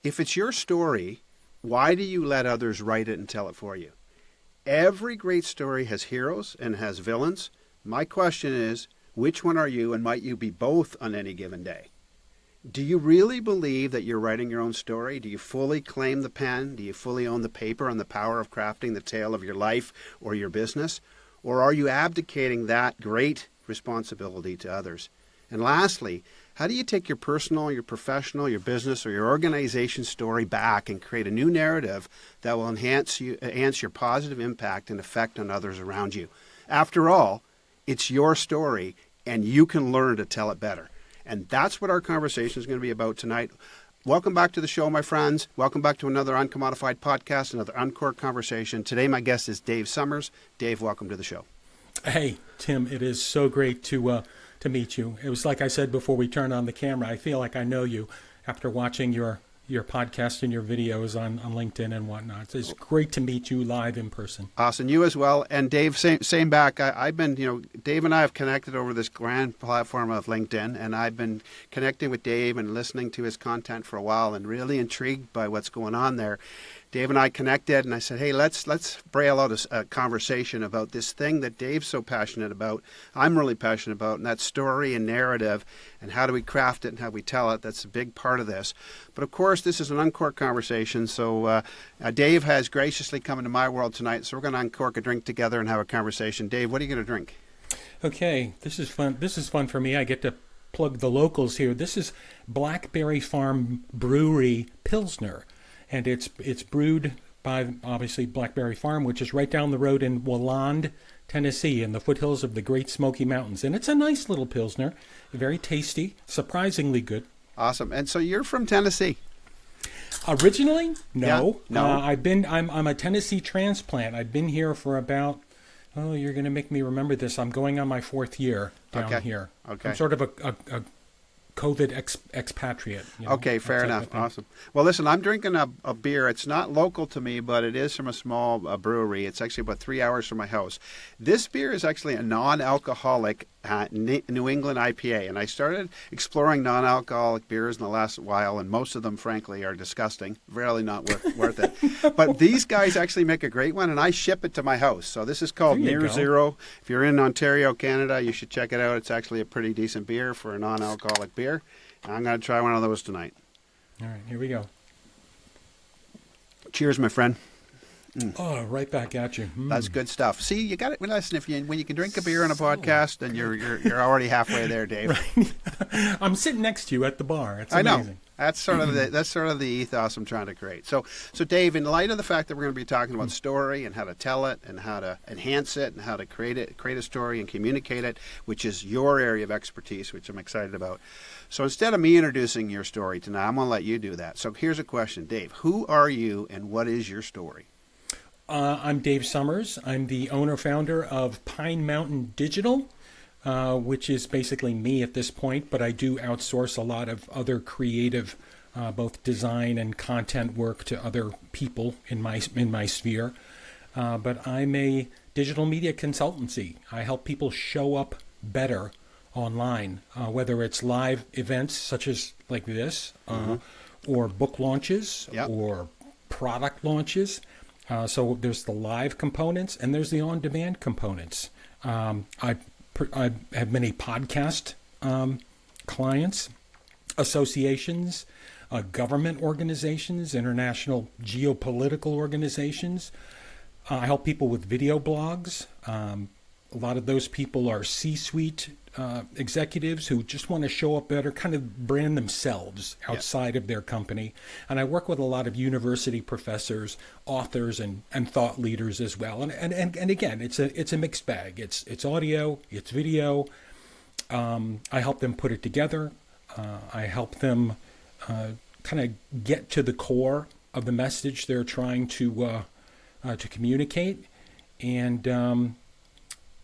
If it's your story, why do you let others write it and tell it for you? Every great story has heroes and has villains. My question is, which one are you, and might you be both on any given day? Do you really believe that you're writing your own story? Do you fully claim the pen? Do you fully own the paper and the power of crafting the tale of your life or your business? Or are you abdicating that great responsibility to others? And lastly, how do you take your personal, your professional, your business, or your organization story back and create a new narrative that will enhance your positive impact and effect on others around you? After all, it's your story, and you can learn to tell it better. And that's what our conversation is going to be about tonight. Welcome back to the show, my friends. Welcome back to another Uncommodified podcast, another Uncorked conversation. Today, my guest is Dave Summers. Dave, welcome to the show. Hey, Tim, it is so great to meet you. It was like I said before we turned on the camera. I feel like I know you after watching your podcast and your videos on LinkedIn and whatnot. It's great to meet you live in person. Awesome. You as well. And Dave, same back. I've been, Dave and I have connected over this grand platform of LinkedIn, and I've been connecting with Dave and listening to his content for a while and really intrigued by what's going on there. Dave and I connected, and I said, hey, let's braille out a conversation about this thing that Dave's so passionate about, I'm really passionate about, and that story and narrative, and how do we craft it and how we tell it. That's a big part of this. But of course, this is an uncorked conversation, so Dave has graciously come into my world tonight, so we're going to uncork a drink together and have a conversation. Dave, what are you going to drink? Okay, this is fun. This is fun for me. I get to plug the locals here. This is Blackberry Farm Brewery Pilsner. And it's brewed by, obviously, Blackberry Farm, which is right down the road in Walland, Tennessee, in the foothills of the Great Smoky Mountains. And it's a nice little Pilsner, very tasty, surprisingly good. Awesome. And so you're from Tennessee? Originally, no. Yeah, no. I'm a Tennessee transplant. I've been here for about, you're going to make me remember this. I'm going on my 4th year down here. Okay. I'm sort of a COVID expatriate. Okay, fair enough. Awesome. Well, listen, I'm drinking a beer. It's not local to me, but it is from a small brewery. It's actually about 3 hours from my house. This beer is actually a non-alcoholic New England IPA, and I started exploring non-alcoholic beers in the last while, and most of them, frankly, are disgusting. Really not worth it. But these guys actually make a great one, and I ship it to my house. So this is called Near Zero. If you're in Ontario, Canada, you should check it out. It's actually a pretty decent beer for a non-alcoholic beer. And I'm going to try one of those tonight. All right, here we go. Cheers, my friend. Oh, right back at you. That's good stuff. See, you got it. Listen, when you can drink a beer on a podcast, then you're already halfway there, Dave. Right. I'm sitting next to you at the bar. It's amazing. I know. That's sort of the ethos I'm trying to create. So Dave, in light of the fact that we're going to be talking about story and how to tell it and how to enhance it and how to create a story and communicate it, which is your area of expertise, which I'm excited about. So instead of me introducing your story tonight, I'm going to let you do that. So here's a question, Dave. Who are you and what is your story? I'm Dave Summers. I'm the owner-founder of Pine Mountain Digital, which is basically me at this point, but I do outsource a lot of other creative, both design and content work to other people in my sphere. But I'm a digital media consultancy. I help people show up better online, whether it's live events such as like this, or book launches, or product launches. So there's the live components and there's the on-demand components. I have many podcast clients, associations, government organizations, international geopolitical organizations. I help people with video blogs. A lot of those people are C-suite executives who just want to show up better, kind of brand themselves outside of their company. And I work with a lot of university professors, authors, and thought leaders as well. And again, it's a mixed bag. It's audio, it's video. I help them put it together. I help them kind of get to the core of the message they're trying to communicate. And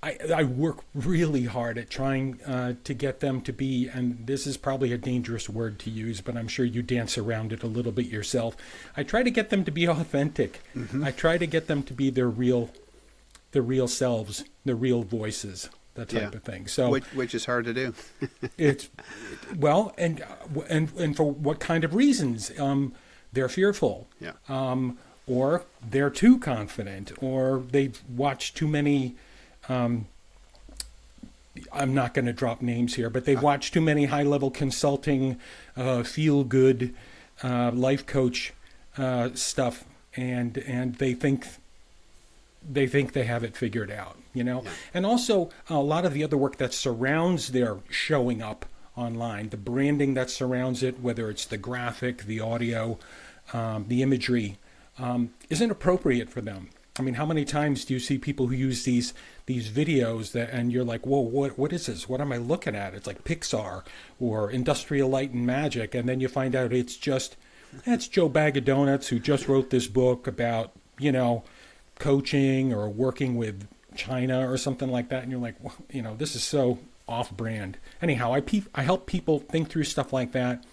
I work really hard at trying to get them to be, and this is probably a dangerous word to use, but I'm sure you dance around it a little bit yourself. I try to get them to be authentic. I try to get them to be their real selves, their real voices, that type of thing. So, which is hard to do. It's well, and for what kind of reasons? they're fearful. Yeah. Or they're too confident, or they've watched too many. I'm not going to drop names here, but they've watched too many high-level consulting, feel-good, life coach stuff, and they think they have it figured out, you know. Yeah. And also a lot of the other work that surrounds their showing up online, the branding that surrounds it, whether it's the graphic, the audio, the imagery, isn't appropriate for them. I mean, how many times do you see people who use these videos and you're like, whoa, what is this? What am I looking at? It's like Pixar or Industrial Light and Magic, and then you find out it's Joe Bag of Donuts who just wrote this book about, you know, coaching or working with China or something like that, and you're like, well, you know, this is so off-brand. Anyhow, I help people think through stuff like that,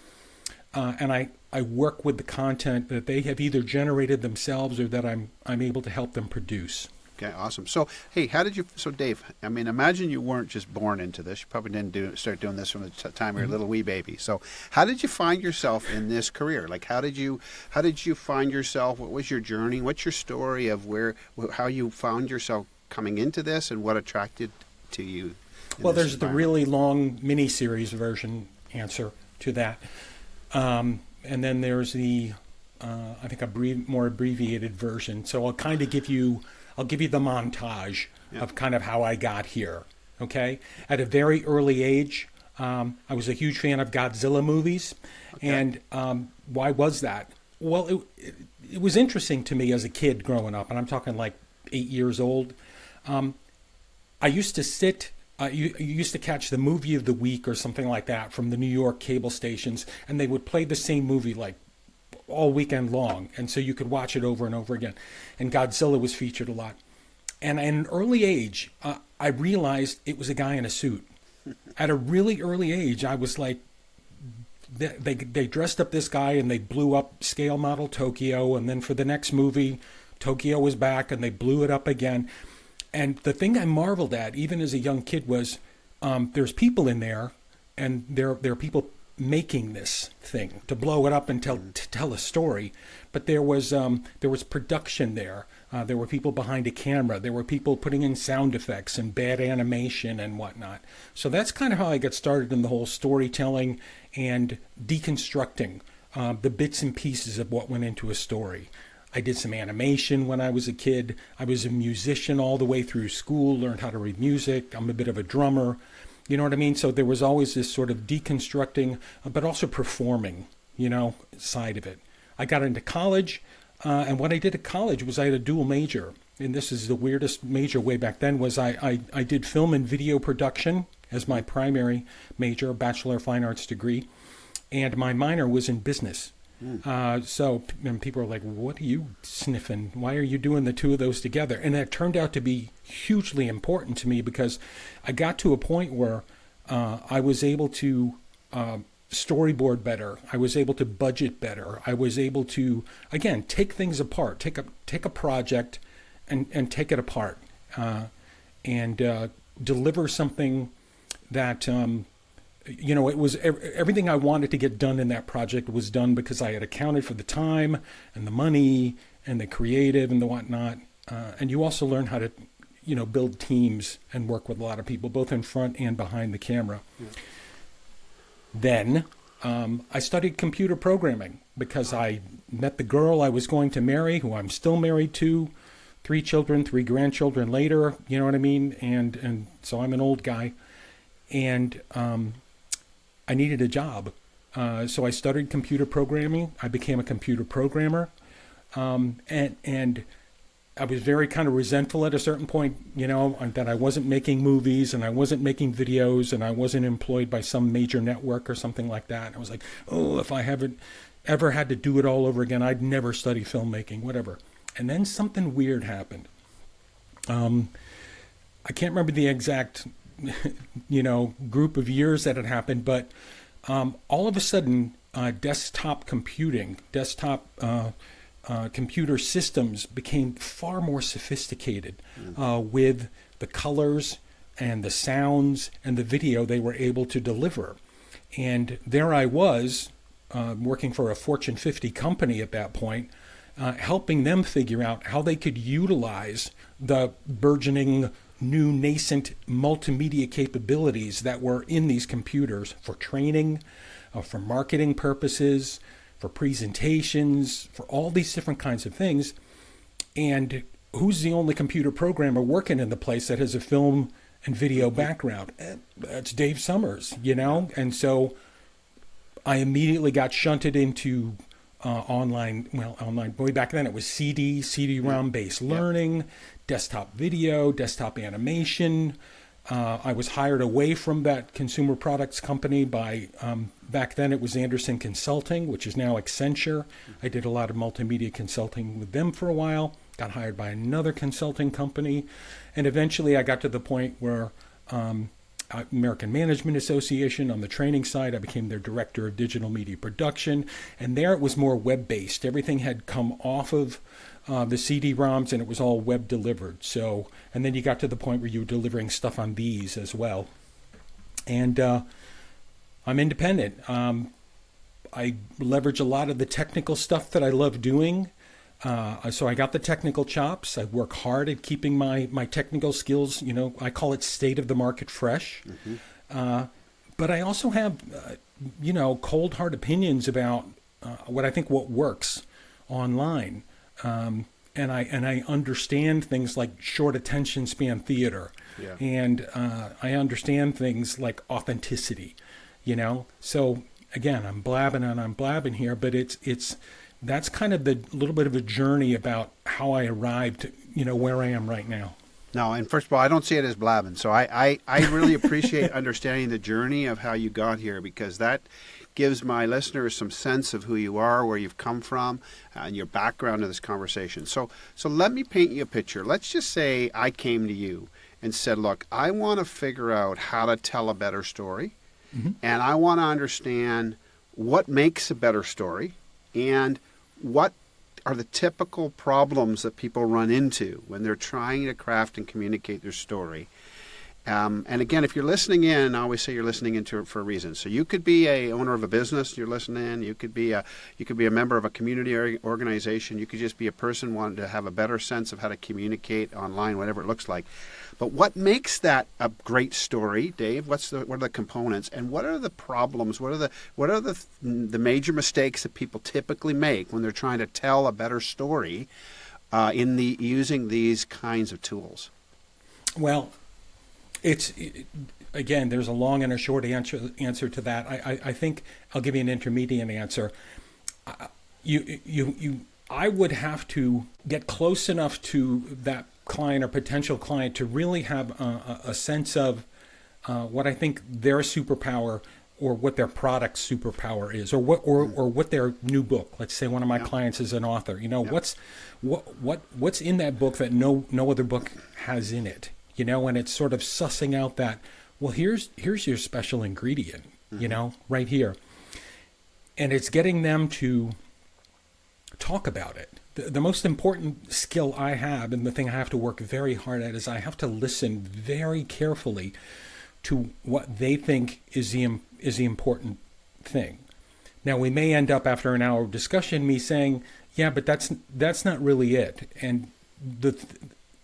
and I work with the content that they have either generated themselves or that I'm able to help them produce. Okay, awesome. So, hey, so Dave, I mean, imagine you weren't just born into this. You probably didn't start doing this from the time you were a little wee baby. So, how did you find yourself in this career? Like, how did you find yourself? What was your journey? What's your story of how you found yourself coming into this, and what attracted to you? Well, there's the really long mini-series version answer to that. And then there's the, I think, more abbreviated version. So I'll kind of give you the montage of kind of how I got here. Okay, at a very early age, I was a huge fan of Godzilla movies, and why was that? Well, it was interesting to me as a kid growing up, and I'm talking like 8 years old. I used to sit. You used to catch the movie of the week or something like that from the New York cable stations, and they would play the same movie like all weekend long, and so you could watch it over and over again. And Godzilla was featured a lot. And at an early age, I realized it was a guy in a suit. At a really early age, I was like, they dressed up this guy and they blew up scale model Tokyo, and then for the next movie, Tokyo was back and they blew it up again. And the thing I marveled at, even as a young kid, was there's people in there, and there are people making this thing to blow it up and tell a story. But there was production there. There were people behind a camera. There were people putting in sound effects and bad animation and whatnot. So that's kind of how I got started in the whole storytelling and deconstructing the bits and pieces of what went into a story. I did some animation when I was a kid. I was a musician all the way through school, learned how to read music. I'm a bit of a drummer. You know what I mean? So there was always this sort of deconstructing, but also performing, you know, side of it. I got into college, and what I did at college was I had a dual major. And this is the weirdest major way back then, was I did film and video production as my primary major, a Bachelor of Fine Arts degree. And my minor was in business. So and people are like, what are you sniffing? Why are you doing the two of those together? And that turned out to be hugely important to me, because I got to a point where I was able to storyboard better. I was able to budget better. I was able to, again, take things apart, take a project and take it apart and deliver something that you know, it was everything I wanted to get done in that project was done because I had accounted for the time and the money and the creative and the whatnot. And you also learn how to, you know, build teams and work with a lot of people, both in front and behind the camera. Yeah. Then I studied computer programming because I met the girl I was going to marry, who I'm still married to, 3 children, 3 grandchildren later, you know what I mean? And so I'm an old guy. And I needed a job. So I studied computer programming. I became a computer programmer. And I was very kind of resentful at a certain point, you know, that I wasn't making movies and I wasn't making videos and I wasn't employed by some major network or something like that. And I was like, oh, if I haven't ever had to do it all over again, I'd never study filmmaking, whatever. And then something weird happened. I can't remember the exact you know, group of years that had happened, but all of a sudden, desktop computing, computer systems became far more sophisticated with the colors and the sounds and the video they were able to deliver. And there I was, working for a Fortune 50 company at that point, helping them figure out how they could utilize the burgeoning new nascent multimedia capabilities that were in these computers for training, for marketing purposes, for presentations, for all these different kinds of things. And who's the only computer programmer working in the place that has a film and video background? That's Dave Summers, you know? And so I immediately got shunted into online, way back then it was CD-ROM based learning, desktop video, desktop animation. I was hired away from that consumer products company by, back then it was Anderson Consulting, which is now Accenture. I did a lot of multimedia consulting with them for a while, got hired by another consulting company, and eventually I got to the point where American Management Association, on the training side, I became their director of digital media production, and there it was more web-based. Everything had come off of the CD-ROMs, and it was all web delivered. So, and then you got to the point where you were delivering stuff on these as well. And I'm independent. I leverage a lot of the technical stuff that I love doing. So I got the technical chops. I work hard at keeping my technical skills, you know, I call it state of the market fresh. But I also have, cold hard opinions about what works online. And I understand things like short attention span theater. Yeah. And I understand things like authenticity, you know. So again, I'm blabbing here, but that's kind of the little bit of a journey about how I arrived, where I am right now. No, and first of all, I don't see it as blabbing. So I really appreciate understanding the journey of how you got here, because that gives my listeners some sense of who you are, where you've come from, and your background in this conversation. So let me paint you a picture. Let's just say I came to you and said, look, I want to figure out how to tell a better story, and I want to understand what makes a better story, and what are the typical problems that people run into when they're trying to craft and communicate their story. And again, if you're listening in, I always say you're listening into it for a reason. So you could be a owner of a business, you're listening. You could be a member of a community organization. You could just be a person wanting to have a better sense of how to communicate online, whatever it looks like. But what makes that a great story, Dave? What are the components, and what are the problems? What are the major mistakes that people typically make when they're trying to tell a better story using these kinds of tools? Well, again, there's a long and a short answer to that. I think I'll give you an intermediate answer. I would have to get close enough to that client or potential client to really have a sense of what I think their superpower, or what their product superpower is, or what their new book. Let's say one of my clients is an author. What's in that book that no other book has in it. And it's sort of sussing out that, well, here's your special ingredient, right here. And it's getting them to talk about it. The most important skill I have, and the thing I have to work very hard at, is I have to listen very carefully to what they think is the important thing. Now, we may end up after an hour of discussion me saying, yeah, but that's not really it. And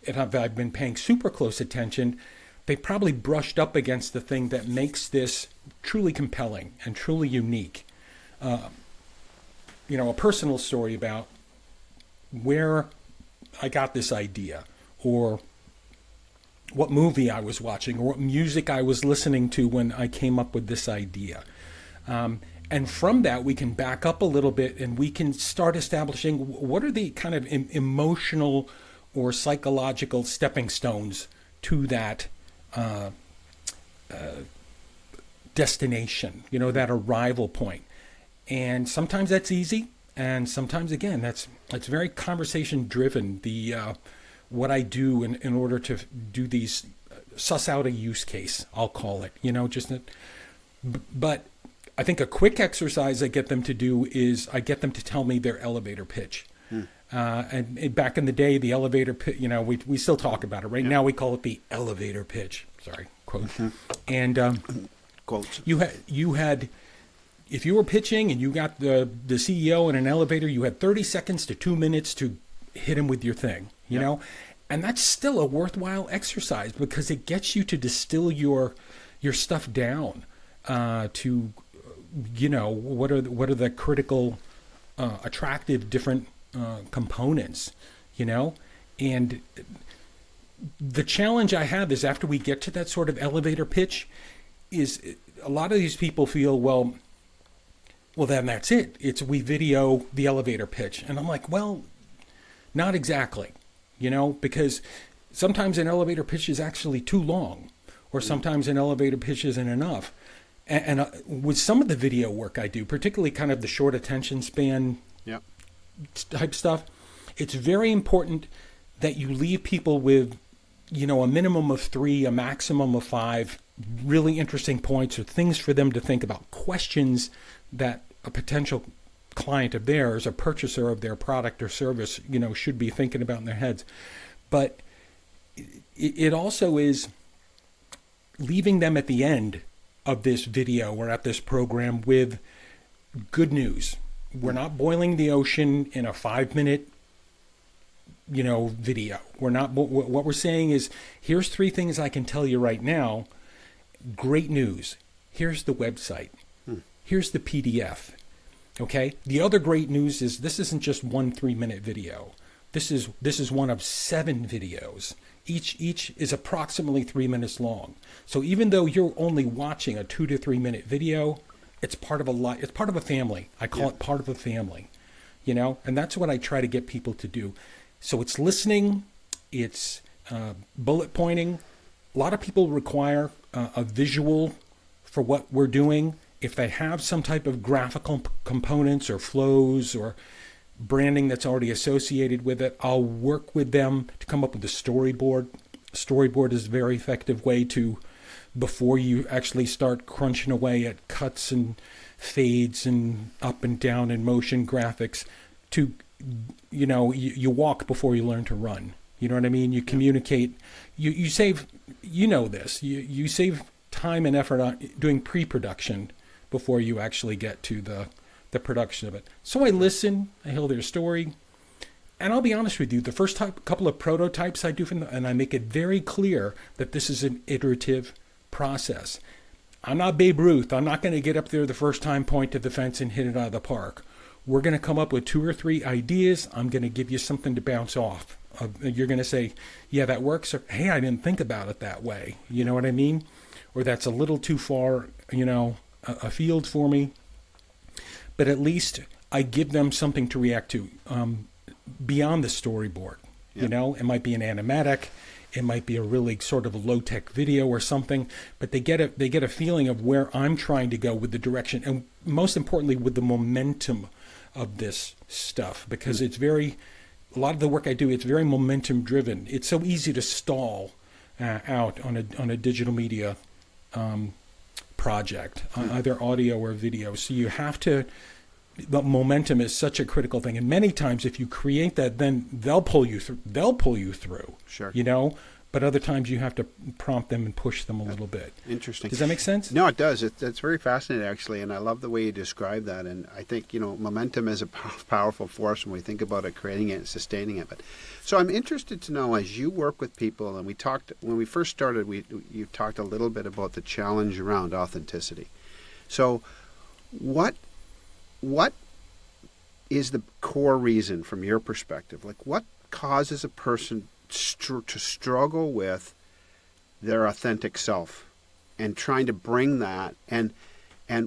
if I've been paying super close attention, they probably brushed up against the thing that makes this truly compelling and truly unique. A personal story about where I got this idea, or what movie I was watching, or what music I was listening to when I came up with this idea. And from that, we can back up a little bit, and we can start establishing what are the kind of emotional or psychological stepping stones to that destination, that arrival point. And sometimes that's easy, and sometimes, again, it's very conversation driven. What I do in order to do these, suss out a use case, I'll call it, but I think a quick exercise I get them to do is I get them to tell me their elevator pitch. And back in the day, the elevator pitch, we still talk about it. Right now, we call it the elevator pitch. Sorry, quote. And quotes. You had if you were pitching and you got the CEO in an elevator, you had 30 seconds to 2 minutes to hit him with your thing, you know? And that's still a worthwhile exercise because it gets you to distill your stuff down to, you know, what are the critical, attractive different components, you know? And the challenge I have is after we get to that sort of elevator pitch is a lot of these people feel, well, then that's it. We video the elevator pitch. And I'm like, well, not exactly, you know, because sometimes an elevator pitch is actually too long, or sometimes an elevator pitch isn't enough. And with some of the video work I do, particularly kind of the short attention span type stuff, it's very important that you leave people with, you know, a minimum of 3, a maximum of 5 really interesting points or things for them to think about, questions that a potential client of theirs, a purchaser of their product or service, you know, should be thinking about in their heads. But it also is leaving them at the end of this video or at this program with good news. We're not boiling the ocean in a 5-minute, you know, video. What we're saying is, here's 3 things I can tell you right now. Great news. Here's the website. Here's the PDF. Okay. The other great news is this isn't just one 3-minute video. This is one of 7 videos. Each is approximately 3 minutes long. So even though you're only watching a 2 to 3 minute video, it's part of it's part of a family. I call it part of a family, you know, and that's what I try to get people to do. So it's listening, it's bullet pointing. A lot of people require a visual for what we're doing. If they have some type of graphical components or flows or branding that's already associated with it, I'll work with them to come up with a storyboard. Storyboard is a very effective way to, before you actually start crunching away at cuts and fades and up and down and motion graphics, to, you know, you walk before you learn to run. You know what I mean? You communicate, you save, you know this, you save time and effort on doing pre-production before you actually get to the production of it. So I listen, I hear their story, and I'll be honest with you, the first couple of prototypes I do for them, and I make it very clear that this is an iterative process. I'm not Babe Ruth. I'm not going to get up there the first time, point to the fence, and hit it out of the park. We're going to come up with 2 or 3 ideas. I'm going to give you something to bounce off. You're going to say, yeah, that works. Or, hey, I didn't think about it that way. You know what I mean? Or that's a little too far, you know, afield for me. But at least I give them something to react to beyond the storyboard. You know, it might be an animatic. It might be a really sort of low-tech video or something, but they get a feeling of where I'm trying to go with the direction, and most importantly, with the momentum of this stuff, because it's a lot of the work I do, it's very momentum driven. It's so easy to stall out on a digital media project, either audio or video. So you have to. The momentum is such a critical thing, and many times if you create that, then they'll pull you through. Sure. You know, but other times you have to prompt them and push them a little bit. Interesting. Does that make sense? No, it does. It's very fascinating, actually, and I love the way you describe that. And I think, you know, momentum is a powerful force when we think about it, creating it and sustaining it. But so I'm interested to know, as you work with people, and when we first started, you talked a little bit about the challenge around authenticity. So what is the core reason from your perspective? Like, what causes a person to struggle with their authentic self and trying to bring that? And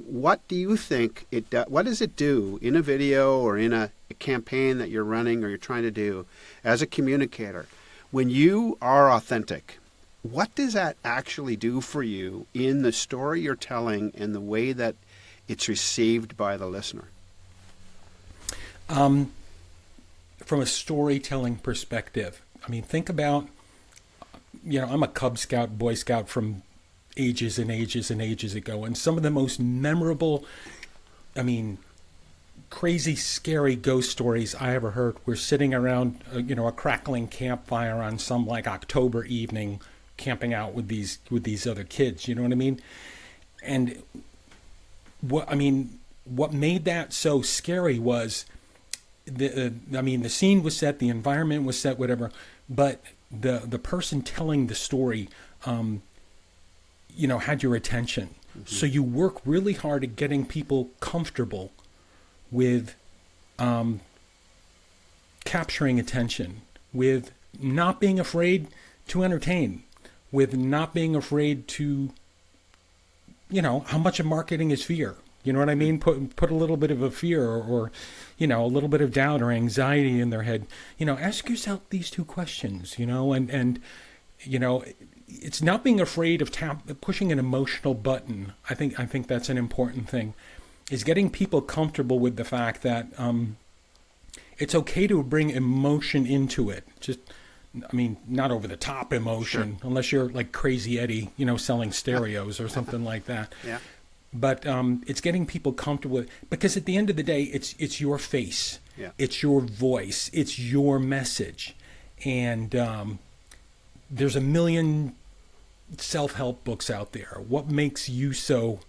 what do you think what does it do in a video or in a campaign that you're running or you're trying to do as a communicator? When you are authentic, what does that actually do for you in the story you're telling and the way that it's received by the listener? From a storytelling perspective, I mean, think about, you know, I'm a Cub Scout, Boy Scout from ages and ages and ages ago, and some of the most memorable, I mean, crazy, scary ghost stories I ever heard were sitting around, you know, a crackling campfire on some like October evening, camping out with these other kids. You know what I mean? And what made that so scary was the scene was set, the environment was set, whatever, but the person telling the story, had your attention. Mm-hmm. So you work really hard at getting people comfortable with capturing attention, with not being afraid to entertain, with not being afraid to, how much of marketing is fear? You know what I mean? Put a little bit of a fear or a little bit of doubt or anxiety in their head. Ask yourself these two questions, and it's not being afraid of pushing an emotional button. I think that's an important thing, is getting people comfortable with the fact that it's okay to bring emotion into it. Not over the top emotion, sure, unless you're like Crazy Eddie, selling stereos or something like that. Yeah. But it's getting people comfortable with it, because at the end of the day, it's your face, yeah, it's your voice, it's your message, and there's a million self-help books out there. What makes you so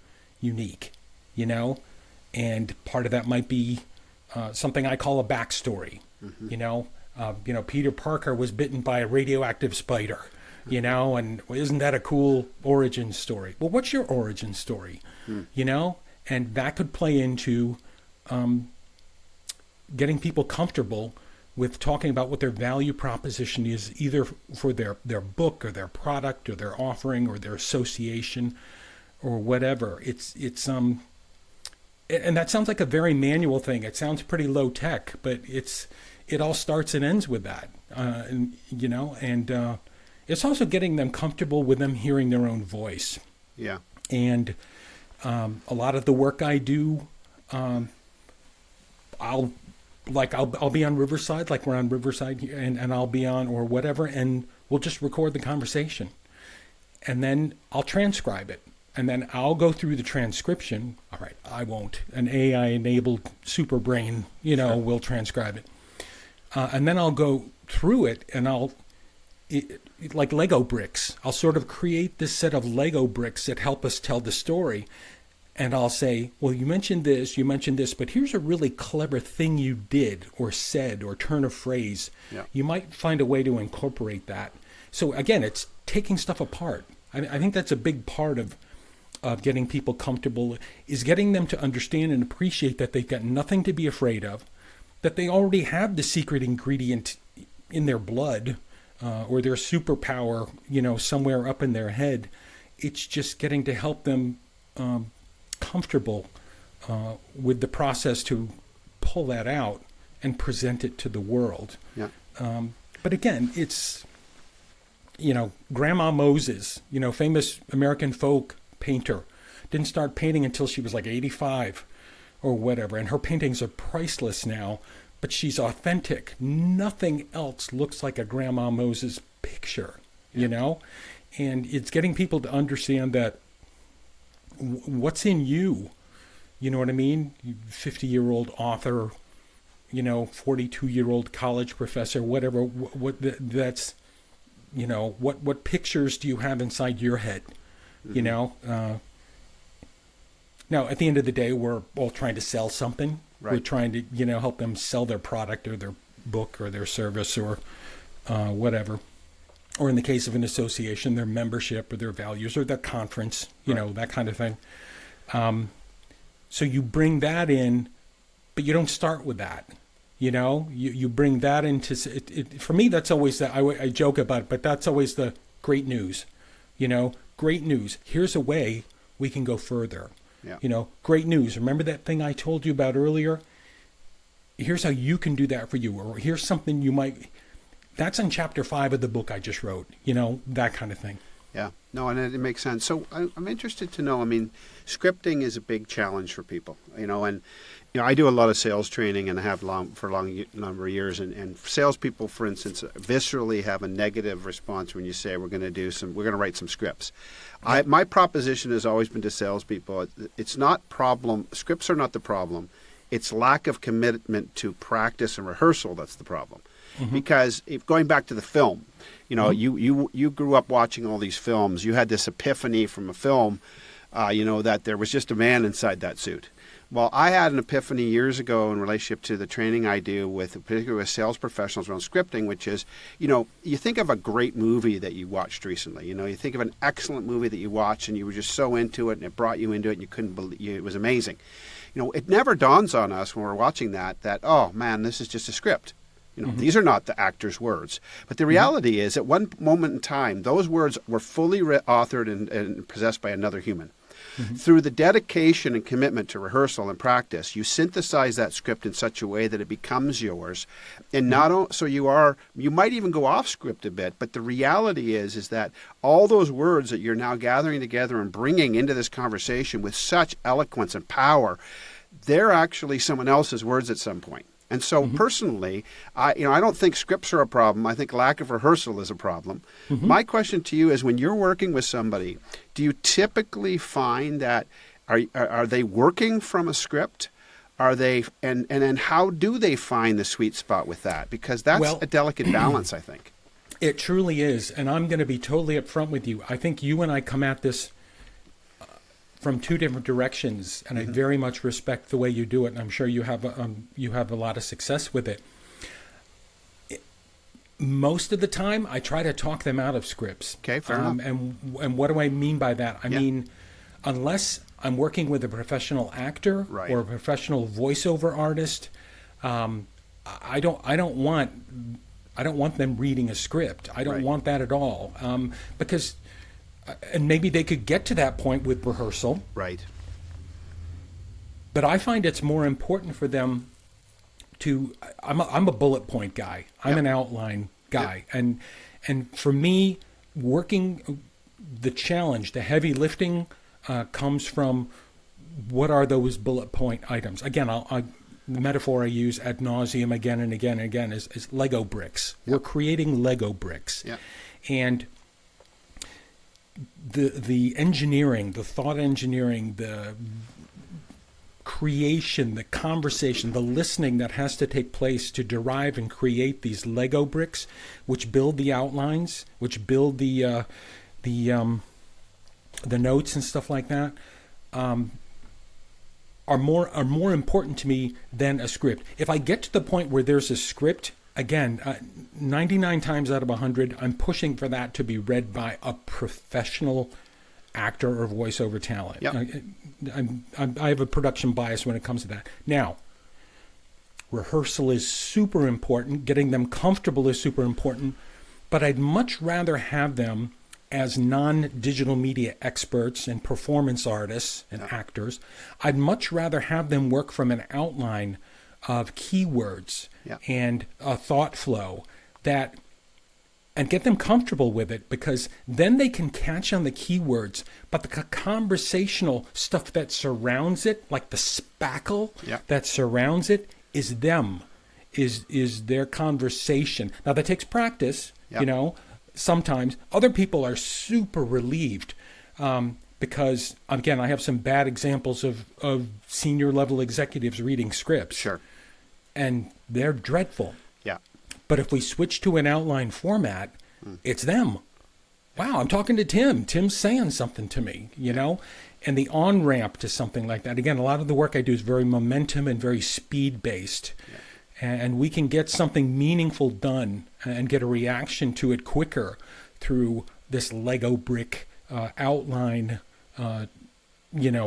unique, And part of that might be something I call a backstory. Mm-hmm. Peter Parker was bitten by a radioactive spider, and isn't that a cool origin story? Well, what's your origin story? And that could play into getting people comfortable with talking about what their value proposition is, either for their book or their product or their offering or their association or whatever. It's and that sounds like a very manual thing. It sounds pretty low tech, but it all starts and ends with that. It's also getting them comfortable with them hearing their own voice. Yeah. And a lot of the work I do, I'll be on Riverside, like we're on Riverside here, and I'll be on or whatever, and we'll just record the conversation, and then I'll transcribe it, and then I'll go through the transcription. All right, I won't. An AI-enabled super brain, Sure, will transcribe it, and then I'll go through it, and like Lego bricks, I'll sort of create this set of Lego bricks that help us tell the story. And I'll say, well, you mentioned this, but here's a really clever thing you did or said or turn of phrase. Yeah. You might find a way to incorporate that. So again, it's taking stuff apart. I think that's a big part of getting people comfortable, is getting them to understand and appreciate that they've got nothing to be afraid of, that they already have the secret ingredient in their blood, or their superpower, somewhere up in their head. It's just getting to help them comfortable with the process to pull that out and present it to the world. Yeah. But again, it's, Grandma Moses, famous American folk painter, didn't start painting until she was like 85 or whatever. And her paintings are priceless now, but she's authentic. Nothing else looks like a Grandma Moses picture, And it's getting people to understand that what's in you, you know what I mean? 50-year-old author, 42-year-old college professor, whatever. What pictures do you have inside your head? Mm-hmm. Now, at the end of the day, we're all trying to sell something. Right. We're trying to, help them sell their product or their book or their service or whatever. Or in the case of an association, their membership or their values or their conference, right, that kind of thing. So you bring that in, but you don't start with that. You bring that into it. For me, that's always I joke about it, but that's always the great news. Great news. Here's a way we can go further. Yeah. Great news. Remember that thing I told you about earlier? Here's how you can do that for you. Or here's something you might... That's in chapter 5 of the book I just wrote, that kind of thing. Yeah, no, and it makes sense. So I'm interested to know, scripting is a big challenge for people, and I do a lot of sales training and I have for a long number of years, and salespeople, for instance, viscerally have a negative response when you say we're going to write some scripts. My proposition has always been to salespeople, it's not scripts are not the problem, it's lack of commitment to practice and rehearsal that's the problem. Mm-hmm. Because going back to the film, mm-hmm, you grew up watching all these films. You had this epiphany from a film, that there was just a man inside that suit. Well, I had an epiphany years ago in relationship to the training I do particularly with sales professionals around scripting, which is, you think of a great movie that you watched recently. You think of an excellent movie that you watched and you were just so into it and it brought you into it and you couldn't believe it was amazing. It never dawns on us when we're watching that, oh man, this is just a script. These are not the actor's words. But the reality is, at one moment in time, those words were fully authored and possessed by another human. Through the dedication and commitment to rehearsal and practice, you synthesize that script in such a way that it becomes yours. And you might even go off script a bit, but the reality is that all those words that you're now gathering together and bringing into this conversation with such eloquence and power, they're actually someone else's words at some point. And so personally, I don't think scripts are a problem. I think lack of rehearsal is a problem. My question to you is, when you're working with somebody, do you typically find that are they working from a script? Are they and then how do they find the sweet spot with that? Because that's a delicate balance, I think. It truly is, and I'm going to be totally upfront with you. I think you and I come at this from two different directions, and I very much respect the way you do it, and I'm sure you have a lot of success with it. Most of the time, I try to talk them out of scripts. Okay, fair enough. And what do I mean by that? I mean, unless I'm working with a professional actor or a professional voiceover artist, I don't want them reading a script. I don't want that at all, because. And maybe they could get to that point with rehearsal. Right. But I find it's more important for them to. I'm a bullet point guy. I'm an outline guy, and for me, working the challenge, the heavy lifting, comes from what are those bullet point items. Again, the metaphor I use ad nauseum again and again and again is Lego bricks. We're creating Lego bricks, and the engineering, the thought engineering, the creation, the conversation, the listening that has to take place to derive and create these Lego bricks, which build the outlines, which build the notes and stuff like that, are more important to me than a script. If I get to the point where there's a script, again, 99 times out of 100, I'm pushing for that to be read by a professional actor or voiceover talent. I have a production bias when it comes to that. Now, rehearsal is super important. Getting them comfortable is super important. But I'd much rather have them as non-digital media experts and performance artists and actors. I'd much rather have them work from an outline of keywords and a thought flow and get them comfortable with it, because then they can catch on the keywords, but the conversational stuff that surrounds it, like the spackle that surrounds it, is them, is their conversation. Now that takes practice, sometimes. Other people are super relieved because, again, I have some bad examples of senior level executives reading scripts. Sure. And they're dreadful. Yeah. But if we switch to an outline format, it's them. Wow, I'm talking to Tim. Tim's saying something to me, And the on-ramp to something like that. Again, a lot of the work I do is very momentum and very speed-based. Yeah. And we can get something meaningful done and get a reaction to it quicker through this Lego brick outline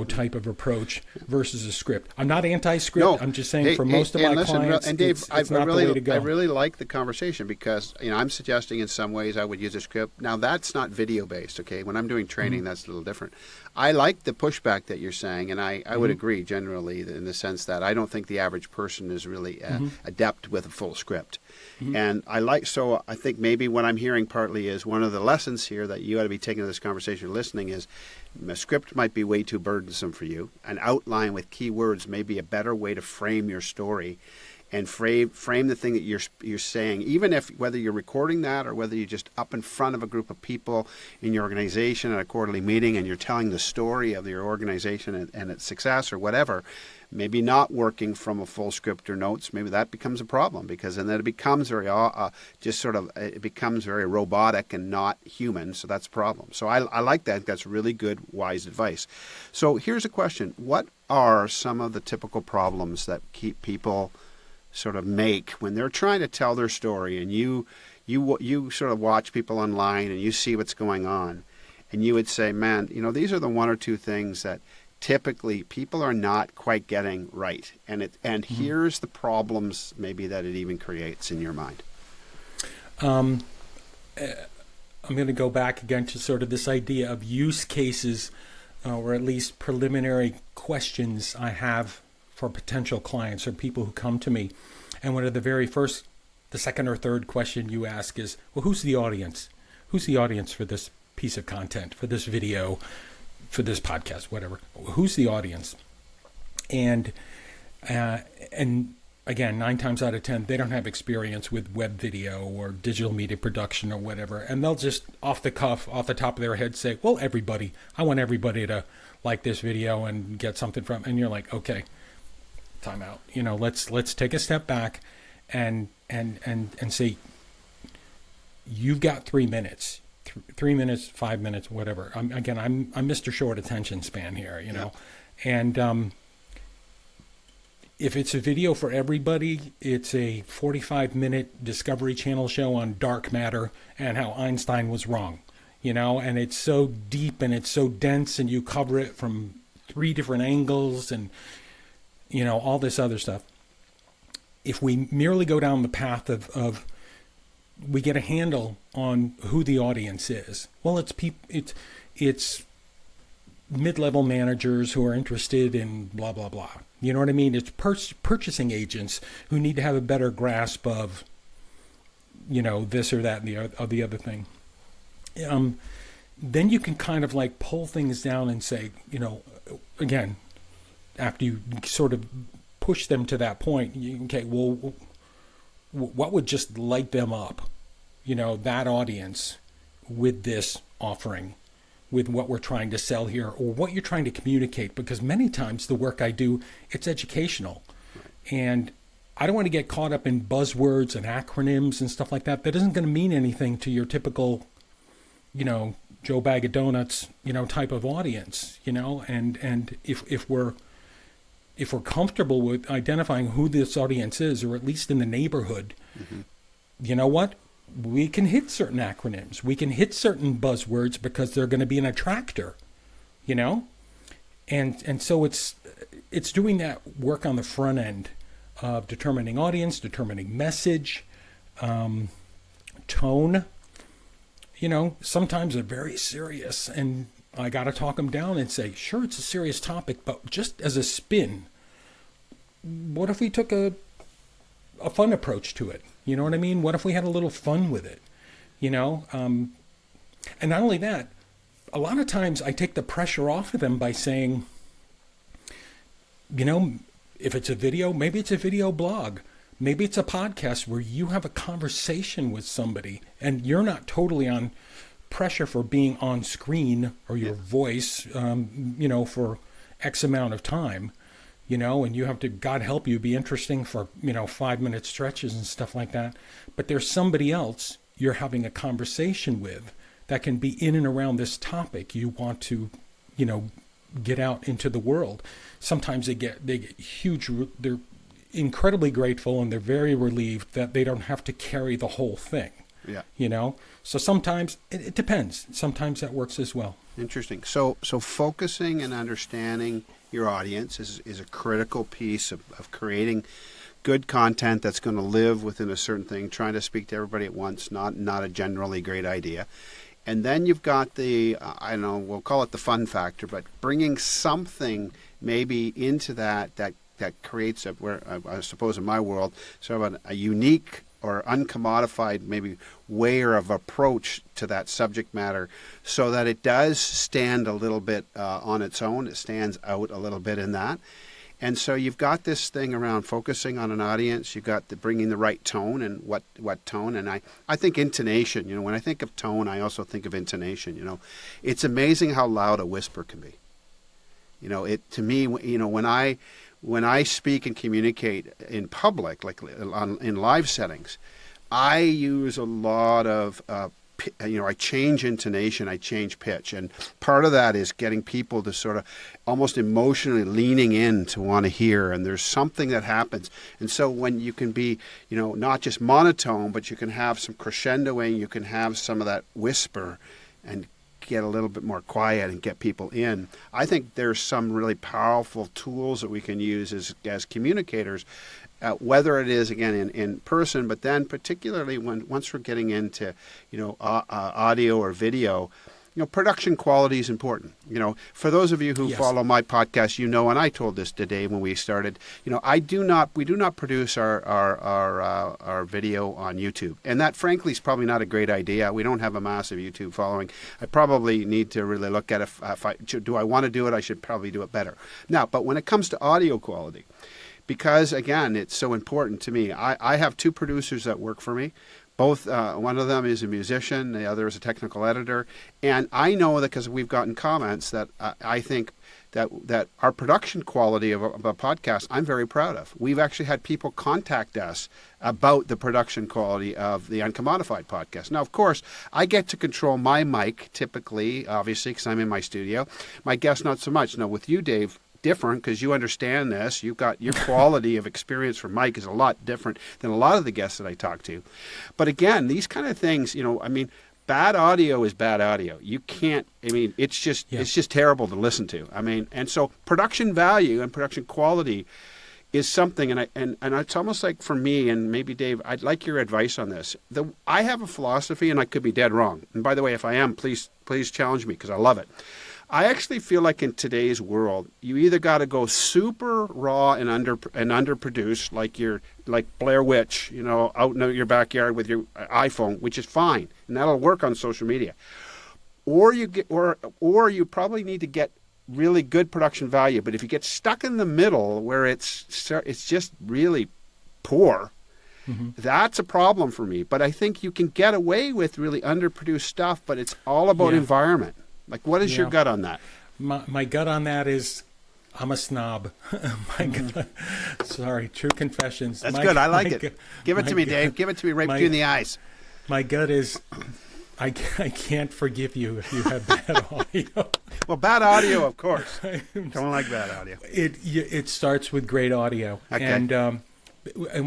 type of approach versus a script. I'm not anti-script. No. I'm just saying for most of my clients, and Dave, it's not the way to go. I really like the conversation because I'm suggesting in some ways I would use a script. Now that's not video-based, okay? When I'm doing training, that's a little different. I like the pushback that you're saying, and I would agree generally in the sense that I don't think the average person is really adept with a full script. And I think maybe what I'm hearing partly is one of the lessons here that you ought to be taking to this conversation, listening, is a script might be way too burdensome for you. An outline with key words may be a better way to frame your story. and frame the thing that you're saying, even if whether you're recording that or whether you're just up in front of a group of people in your organization at a quarterly meeting and you're telling the story of your organization and its success or whatever. Maybe not working from a full script or notes, maybe that becomes a problem, because then it becomes very it becomes very robotic and not human. So that's a problem. So I like that. That's really good, wise advice. So here's a question: what are some of the typical problems that keep people sort of make when they're trying to tell their story, and you sort of watch people online and you see what's going on, and you would say, man, these are the one or two things that typically people are not quite getting right, and here's the problems maybe that it even creates in your mind. I'm going to go back again to sort of this idea of use cases, or at least preliminary questions I have for potential clients or people who come to me. And one of the second or third question you ask is, well, who's the audience? Who's the audience for this piece of content, for this video, for this podcast, whatever? Who's the audience? And again, 9 times out of 10, they don't have experience with web video or digital media production or whatever. And they'll just off the cuff, off the top of their head say, well, I want everybody to like this video and get something from it. And you're like, okay, time out. Let's take a step back and say, you've got 3 minutes. 3 minutes, 5 minutes, whatever. I'm Mr. Short attention span here, and if it's a video for everybody, it's a 45-minute Discovery Channel show on dark matter and how Einstein was wrong, and it's so deep and it's so dense, and you cover it from 3 different angles, and all this other stuff. If we merely go down the path of we get a handle on who the audience is. Well, it's mid-level managers who are interested in blah, blah, blah. You know what I mean? It's purchasing agents who need to have a better grasp of, this or that and the other thing. Then you can kind of like pull things down and say, again, after you sort of push them to that point, what would just light them up, that audience, with this offering, with what we're trying to sell here, or what you're trying to communicate? Because many times the work I do, it's educational. And I don't want to get caught up in buzzwords and acronyms and stuff like that. That isn't going to mean anything to your typical, Joe Bag of Donuts, type of audience, and if we're comfortable with identifying who this audience is, or at least in the neighborhood, you know what? We can hit certain acronyms. We can hit certain buzzwords because they're going to be an attractor, And so it's doing that work on the front end of determining audience, determining message, tone. Sometimes they're very serious, and I got to talk them down and say, sure, it's a serious topic, but just as a spin, what if we took a fun approach to it? You know what I mean? What if we had a little fun with it? And not only that, a lot of times I take the pressure off of them by saying, if it's a video, maybe it's a video blog. Maybe it's a podcast where you have a conversation with somebody and you're not totally on pressure for being on screen or your voice, for X amount of time, and you have to, God help you, be interesting for, 5-minute stretches and stuff like that. But there's somebody else you're having a conversation with that can be in and around this topic you want to, get out into the world. Sometimes they get huge, they're incredibly grateful, and they're very relieved that they don't have to carry the whole thing. Yeah. So sometimes it depends. Sometimes that works as well. Interesting. So focusing and understanding your audience is a critical piece of creating good content that's going to live within a certain thing, trying to speak to everybody at once, not a generally great idea. And then you've got the, we'll call it the fun factor, but bringing something maybe into that creates I suppose in my world, sort of a unique or uncommodified maybe way or of approach to that subject matter, so that it does stand a little bit on its own. It stands out a little bit in that. And so you've got this thing around focusing on an audience. You've got bringing the right tone and what tone. And I think intonation, when I think of tone, I also think of intonation. It's amazing how loud a whisper can be. To me, when I speak and communicate in public, like in live settings, I use a lot of I change intonation, I change pitch. And part of that is getting people to sort of almost emotionally leaning in to want to hear. And there's something that happens. And so when you can be, not just monotone, but you can have some crescendoing, you can have some of that whisper and get a little bit more quiet and get people in. I think there's some really powerful tools that we can use as communicators, whether it is, again, in person, but then particularly once we're getting into, audio or video, production quality is important. For those of you who Yes. follow my podcast, and I told this today when we started, we do not produce our video on YouTube. And that, frankly, is probably not a great idea. We don't have a massive YouTube following. I probably need to really look at if do I want to do it, I should probably do it better. Now, but when it comes to audio quality, because, again, it's so important to me. I have two producers that work for me. Both, one of them is a musician, the other is a technical editor. And I know that because we've gotten comments that I think that our production quality of a podcast, I'm very proud of. We've actually had people contact us about the production quality of the Uncommodified podcast. Now, of course, I get to control my mic typically, obviously, because I'm in my studio. My guests, not so much. Now, with you, Dave, different because you understand this. You've got your quality of experience for Mike is a lot different than a lot of the guests that I talk to. But again, these kind of things, bad audio is bad audio. You can't, it's just terrible to listen to. And so production value and production quality is something, and it's almost like for me, and maybe Dave, I'd like your advice on this. I have a philosophy, and I could be dead wrong. And by the way, if I am, please challenge me because I love it. I actually feel like in today's world, you either got to go super raw and underproduce, like Blair Witch, out in your backyard with your iPhone, which is fine, and that'll work on social media, or you probably need to get really good production value. But if you get stuck in the middle where it's just really poor, that's a problem for me. But I think you can get away with really underproduced stuff, but it's all about environment. Like, what is your gut on that? My gut on that is I'm a snob. Sorry, true confessions. That's good. I like it. Give it to me, Dave. Give it to me right between the eyes. My gut is I can't forgive you if you have bad audio. Well, bad audio, of course. Don't like bad audio. It starts with great audio. Okay. And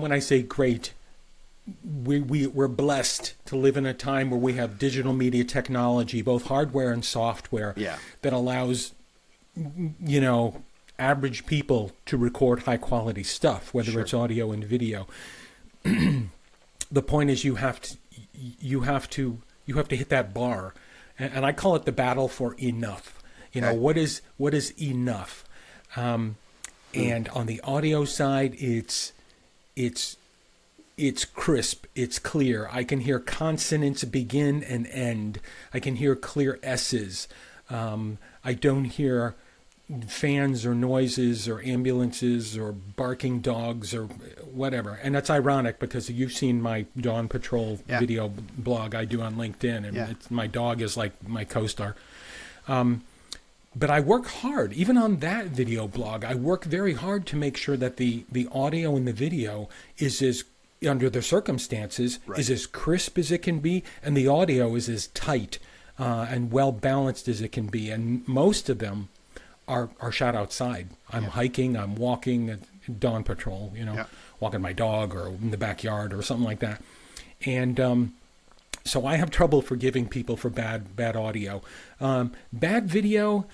when I say great, we're blessed to live in a time where we have digital media technology, both hardware and software, that allows, average people to record high quality stuff, whether it's audio and video. The point is you have to hit that bar, and I call it the battle for enough. What is enough? And on the audio side, it's crisp, it's clear. I can hear consonants begin and end. I can hear clear S's. I don't hear fans or noises or ambulances or barking dogs or whatever. And that's ironic because you've seen my Dawn Patrol video blog I do on LinkedIn, and my dog is like my co-star. But I work hard. Even on that video blog, I work very hard to make sure that the audio and the video is as under the circumstances, is as crisp as it can be, and the audio is as tight and well balanced as it can be. And most of them are shot outside. I'm hiking, I'm walking at Dawn Patrol, walking my dog or in the backyard or something like that. And so I have trouble forgiving people for bad audio. Bad video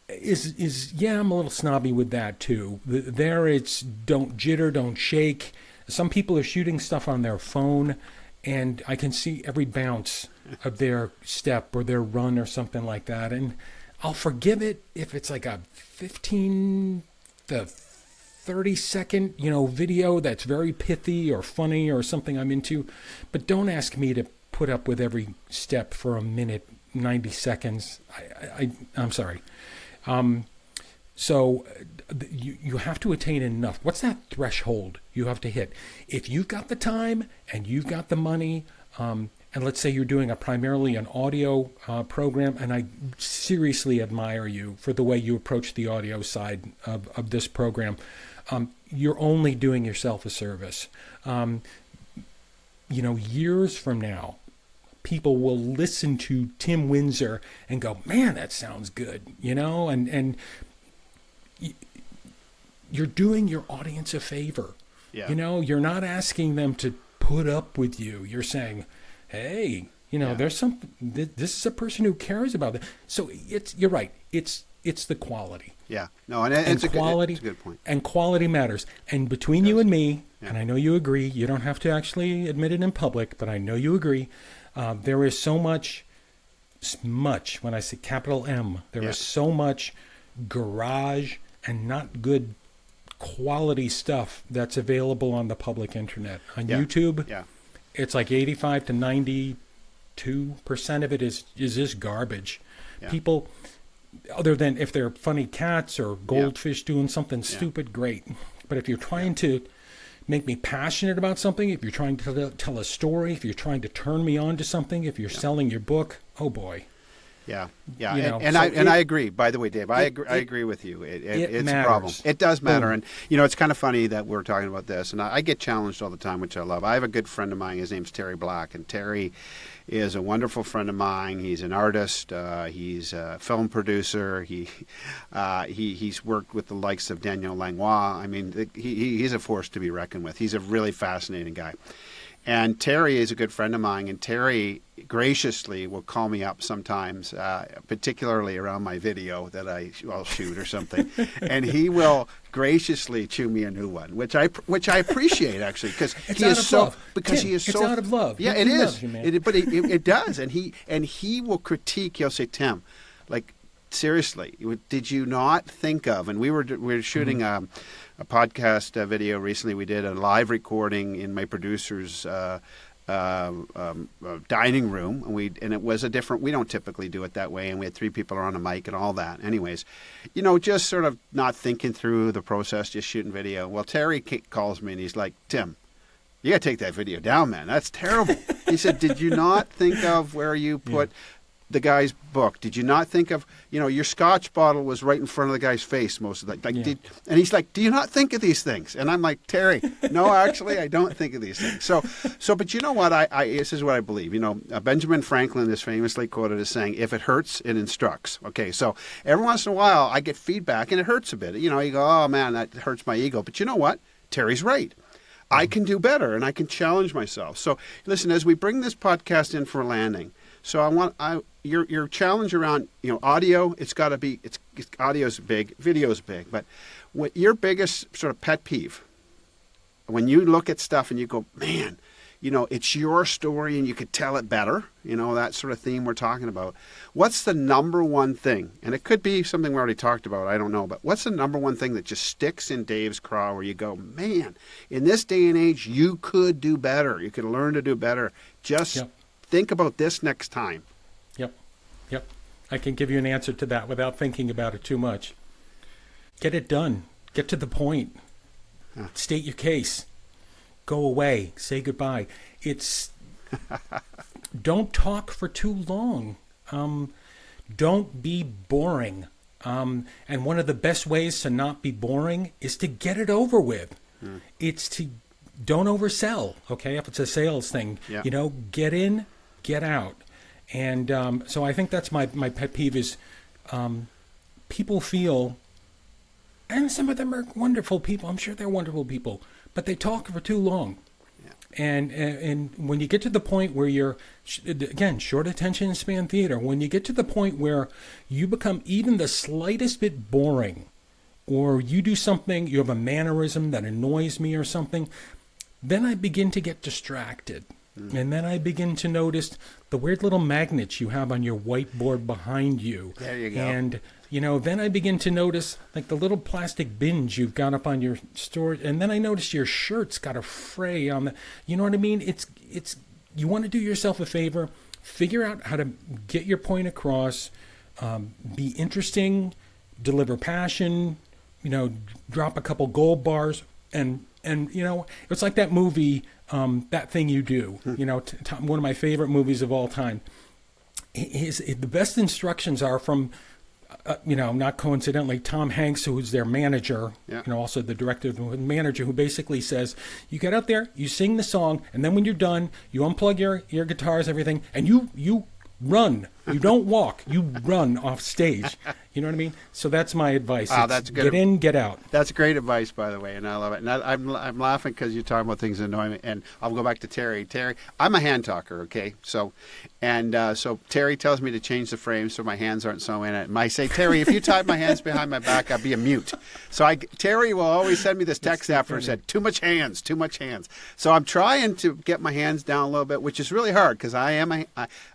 is I'm a little snobby with that too. There it's don't jitter, don't shake. Some people are shooting stuff on their phone, and I can see every bounce of their step or their run or something like that. And I'll forgive it if it's like a 15 to 30-second, video that's very pithy or funny or something I'm into. But don't ask me to put up with every step for a minute, 90 seconds. I'm sorry. So you have to attain enough. What's that threshold you have to hit? If you've got the time and you've got the money, and let's say you're doing primarily an audio program, and I seriously admire you for the way you approach the audio side of this program. You're only doing yourself a service. Years from now, people will listen to Tim Windsor and go, man, that sounds good, and you're doing your audience a favor. Yeah. You're not asking them to put up with you. You're saying, hey, there's this is a person who cares about that. So you're right. It's the quality. Yeah. No, and it's a good point. And quality matters. And between you and me, and I know you agree, you don't have to actually admit it in public, but I know you agree, there is so much, when I say capital M, there is so much garage and not good quality stuff that's available on the public internet. On YouTube, it's like 85 to 92% of it is just garbage. Yeah. People, other than if they're funny cats or goldfish doing something stupid, great. But if you're trying to make me passionate about something, if you're trying to tell a story, if you're trying to turn me on to something, if you're selling your book, oh boy. Yeah. I agree. By the way, Dave, I agree with you. It's matters. A problem. It does matter, and it's kind of funny that we're talking about this. And I get challenged all the time, which I love. I have a good friend of mine. His name's Terry Black, and Terry is a wonderful friend of mine. He's an artist. He's a film producer. He's worked with the likes of Daniel Langlois. I mean, he's a force to be reckoned with. He's a really fascinating guy. And Terry is a good friend of mine, and Terry graciously will call me up sometimes, particularly around my video that I'll shoot or something, and he will graciously chew me a new one, which I appreciate actually, because he is so it's out of love. Yeah, it is. But it does, and he will critique. He'll say, Tim, like seriously, did you not think of? And we were shooting a podcast video recently. We did a live recording in my producer's dining room, and it was a different. We don't typically do it that way, and we had 3 people on a mic and all that. Anyways, just sort of not thinking through the process, just shooting video. Well, Terry calls me and he's like, Tim, you got to take that video down, man. That's terrible. He said, did you not think of where you put the guy's book? Did you not think of, your Scotch bottle was right in front of the guy's face most of the time. And he's like, do you not think of these things? And I'm like, Terry, no, actually, I don't think of these things. So, but you know what? This is what I believe. Benjamin Franklin is famously quoted as saying, if it hurts, it instructs. Okay, so every once in a while, I get feedback, and it hurts a bit. You go, oh, man, that hurts my ego. But you know what? Terry's right. I can do better, and I can challenge myself. So, listen, as we bring this podcast in for a landing, so I want your challenge around audio. It's got to be audio's big, video's big, but what your biggest sort of pet peeve when you look at stuff and you go, man, it's your story and you could tell it better. That sort of theme we're talking about. What's the number one thing? And it could be something we already talked about. I don't know, but what's the number one thing that just sticks in Dave's craw where you go, man, in this day and age, you could do better. You could learn to do better. Just think about this next time. Yep. I can give you an answer to that without thinking about it too much. Get it done. Get to the point. State your case. Go away. Say goodbye. Don't talk for too long. Don't be boring. And one of the best ways to not be boring is to get it over with. It's to don't oversell. Okay, if it's a sales thing, get in, get out. And so I think that's my pet peeve is people feel, and some of them are wonderful people. I'm sure they're wonderful people, but they talk for too long. Yeah. And when you get to the point where you're, again, short attention span theater, when you get to the point where you become even the slightest bit boring, or you do something, you have a mannerism that annoys me or something, then I begin to get distracted. And then I begin to notice the weird little magnets you have on your whiteboard behind you. There you go. And, then I begin to notice like the little plastic bins you've got up on your store. And then I notice your shirt's got a fray on the, you know what I mean? It's you want to do yourself a favor, figure out how to get your point across, be interesting, deliver passion, drop a couple gold bars, and it's like that movie, That Thing You Do. One of my favorite movies of all time. The best instructions are from, not coincidentally, Tom Hanks, who's their manager, also the director, the manager, who basically says, you get out there, you sing the song, and then when you're done, you unplug your guitars, everything, and you run. You don't walk. You run off stage. You know what I mean? So that's my advice. Wow, that's good. Get in, get out. That's great advice, by the way, and I love it. And I'm laughing because you're talking about things that annoy me. And I'll go back to Terry. Terry, I'm a hand talker, okay? So Terry tells me to change the frame so my hands aren't so in it. And I say, Terry, if you tied my hands behind my back, I'd be a mute. So Terry will always send me this text after and said, too much hands. So I'm trying to get my hands down a little bit, which is really hard because I'm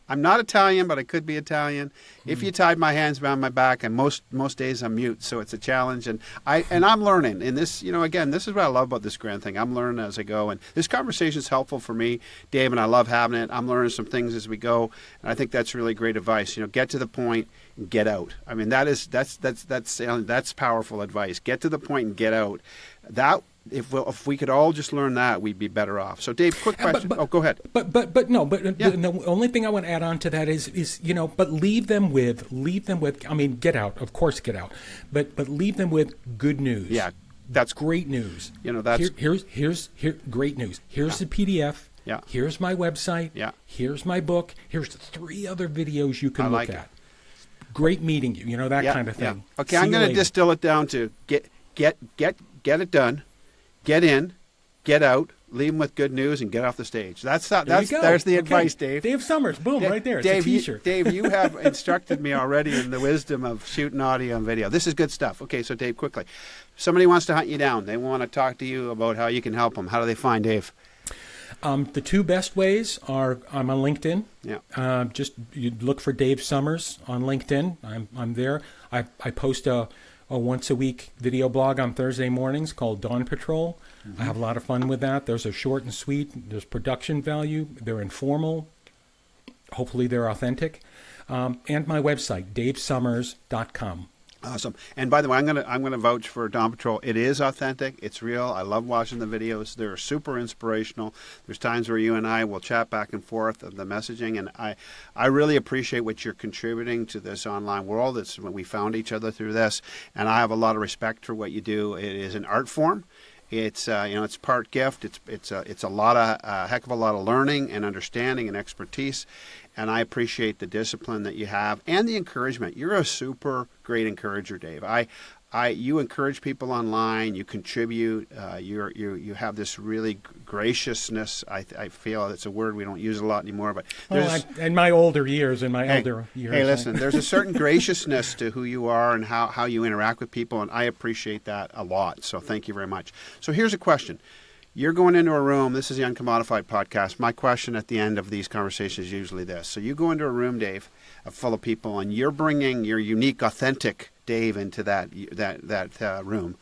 not Italian, but I could be Italian. If you tied my hands behind my back, and most days I'm mute, so it's a challenge. And I'm learning. And this, again, this is what I love about this grand thing. I'm learning as I go, and this conversation is helpful for me, Dave, and I love having it. I'm learning some things as we go, and I think that's really great advice. Get to the point and get out. I mean, that's powerful advice. Get to the point and get out. If we could all just learn that, we'd be better off. So, Dave, quick question. Go ahead. But the only thing I want to add on to that is but leave them with. I mean, get out, of course, get out. But leave them with good news. Yeah, that's great news. That's here's great news. Here's the PDF. Yeah. Here's my website. Yeah. Here's my book. Here's 3 other videos you can look at. Great meeting you. That kind of thing. Yeah. Okay, I'm going to distill it down to get it done. Get in, get out, leave them with good news, and get off the stage. There's the advice, Dave. Dave Summers, boom, right there. It's Dave, a T-shirt. Dave, you have instructed me already in the wisdom of shooting audio and video. This is good stuff. Okay, so Dave, quickly. Somebody wants to hunt you down. They want to talk to you about how you can help them. How do they find Dave? The 2 best ways are I'm on LinkedIn. Yeah. Just you look for Dave Summers on LinkedIn. I'm there. I post a once-a-week video blog on Thursday mornings called Dawn Patrol. I have a lot of fun with that. Those are short and sweet. There's production value. They're informal. Hopefully they're authentic. And my website, davesummers.com. Awesome. And by the way, I'm gonna vouch for Dawn Patrol. It is authentic. It's real. I love watching the videos. They're super inspirational. There's times where you and I will chat back and forth of the messaging, and I really appreciate what you're contributing to this online world. It's when we found each other through this, and I have a lot of respect for what you do. It is an art form. It's it's part gift. It's a heck of a lot of learning and understanding and expertise. And I appreciate the discipline that you have and the encouragement. You're a super great encourager, Dave. You encourage people online. You contribute. You have this really graciousness. I feel it's a word we don't use a lot anymore. But in my older years, Hey, listen. There's a certain graciousness to who you are and how you interact with people, and I appreciate that a lot. So thank you very much. So here's a question. You're going into a room. This is the Uncommodified podcast. My question at the end of these conversations is usually this. So you go into a room, Dave, full of people, and you're bringing your unique, authentic Dave into that room.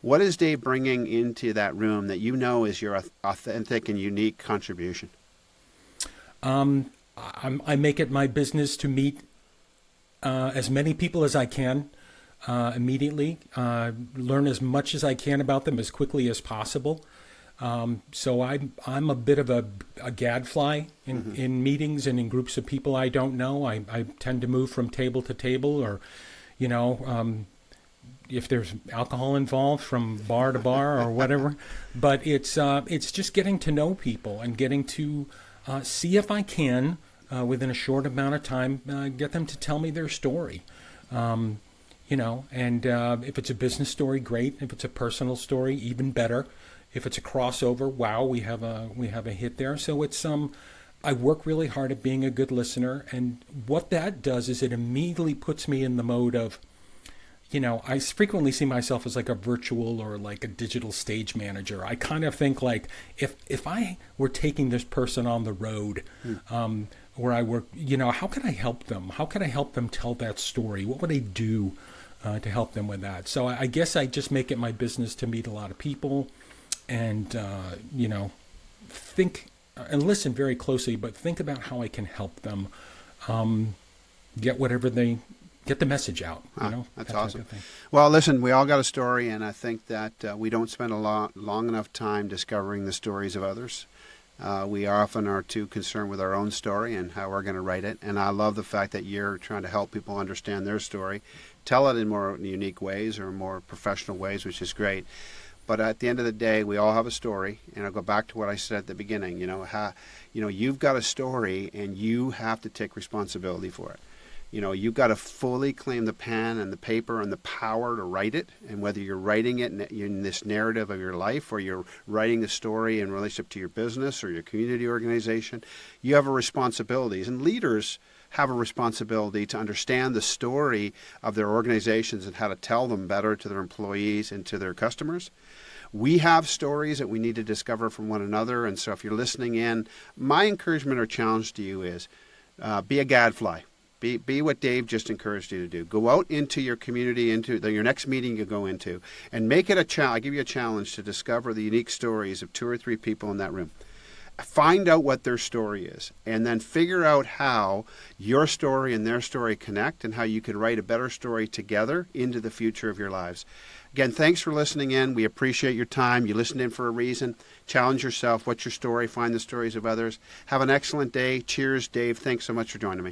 What is Dave bringing into that room that you know is your authentic and unique contribution? I make it my business to meet as many people as I can immediately, learn as much as I can about them as quickly as possible. So I'm a bit of a gadfly in meetings and in groups of people I don't know. I tend to move from table to table, or, if there's alcohol involved, from bar to bar or whatever. But it's just getting to know people and getting to see if I can, within a short amount of time, get them to tell me their story. And if it's a business story, great. If it's a personal story, even better. If it's a crossover, wow, we have a hit there. So it's I work really hard at being a good listener, and what that does is it immediately puts me in the mode of, I frequently see myself as like a virtual or like a digital stage manager. I kind of think like if I were taking this person on the road, where I work, how can I help them? How can I help them tell that story? What would I do to help them with that? So I guess I just make it my business to meet a lot of people. And, think and listen very closely, but think about how I can help them get whatever they get the message out. That's that awesome. type of thing. Well, listen, we all got a story, and I think that we don't spend long enough time discovering the stories of others. We often are too concerned with our own story and how we're going to write it. And I love the fact that you're trying to help people understand their story, tell it in more unique ways or more professional ways, which is great. But at the end of the day, we all have a story, and I'll go back to what I said at the beginning. You've got a story, and you have to take responsibility for it. You've got to fully claim the pen and the paper and the power to write it. And whether you're writing it in this narrative of your life or you're writing the story in relationship to your business or your community organization, you have a responsibility. And leaders have a responsibility to understand the story of their organizations and how to tell them better to their employees and to their customers. We have stories that we need to discover from one another. And so if you're listening in, my encouragement or challenge to you is be a gadfly. Be what Dave just encouraged you to do. Go out into your community, into your next meeting you go into, and make it a challenge. I give you a challenge to discover the unique stories of 2 or 3 people in that room. Find out what their story is, and then figure out how your story and their story connect and how you can write a better story together into the future of your lives. Again, thanks for listening in. We appreciate your time. You listened in for a reason. Challenge yourself. What's your story? Find the stories of others. Have an excellent day. Cheers, Dave. Thanks so much for joining me.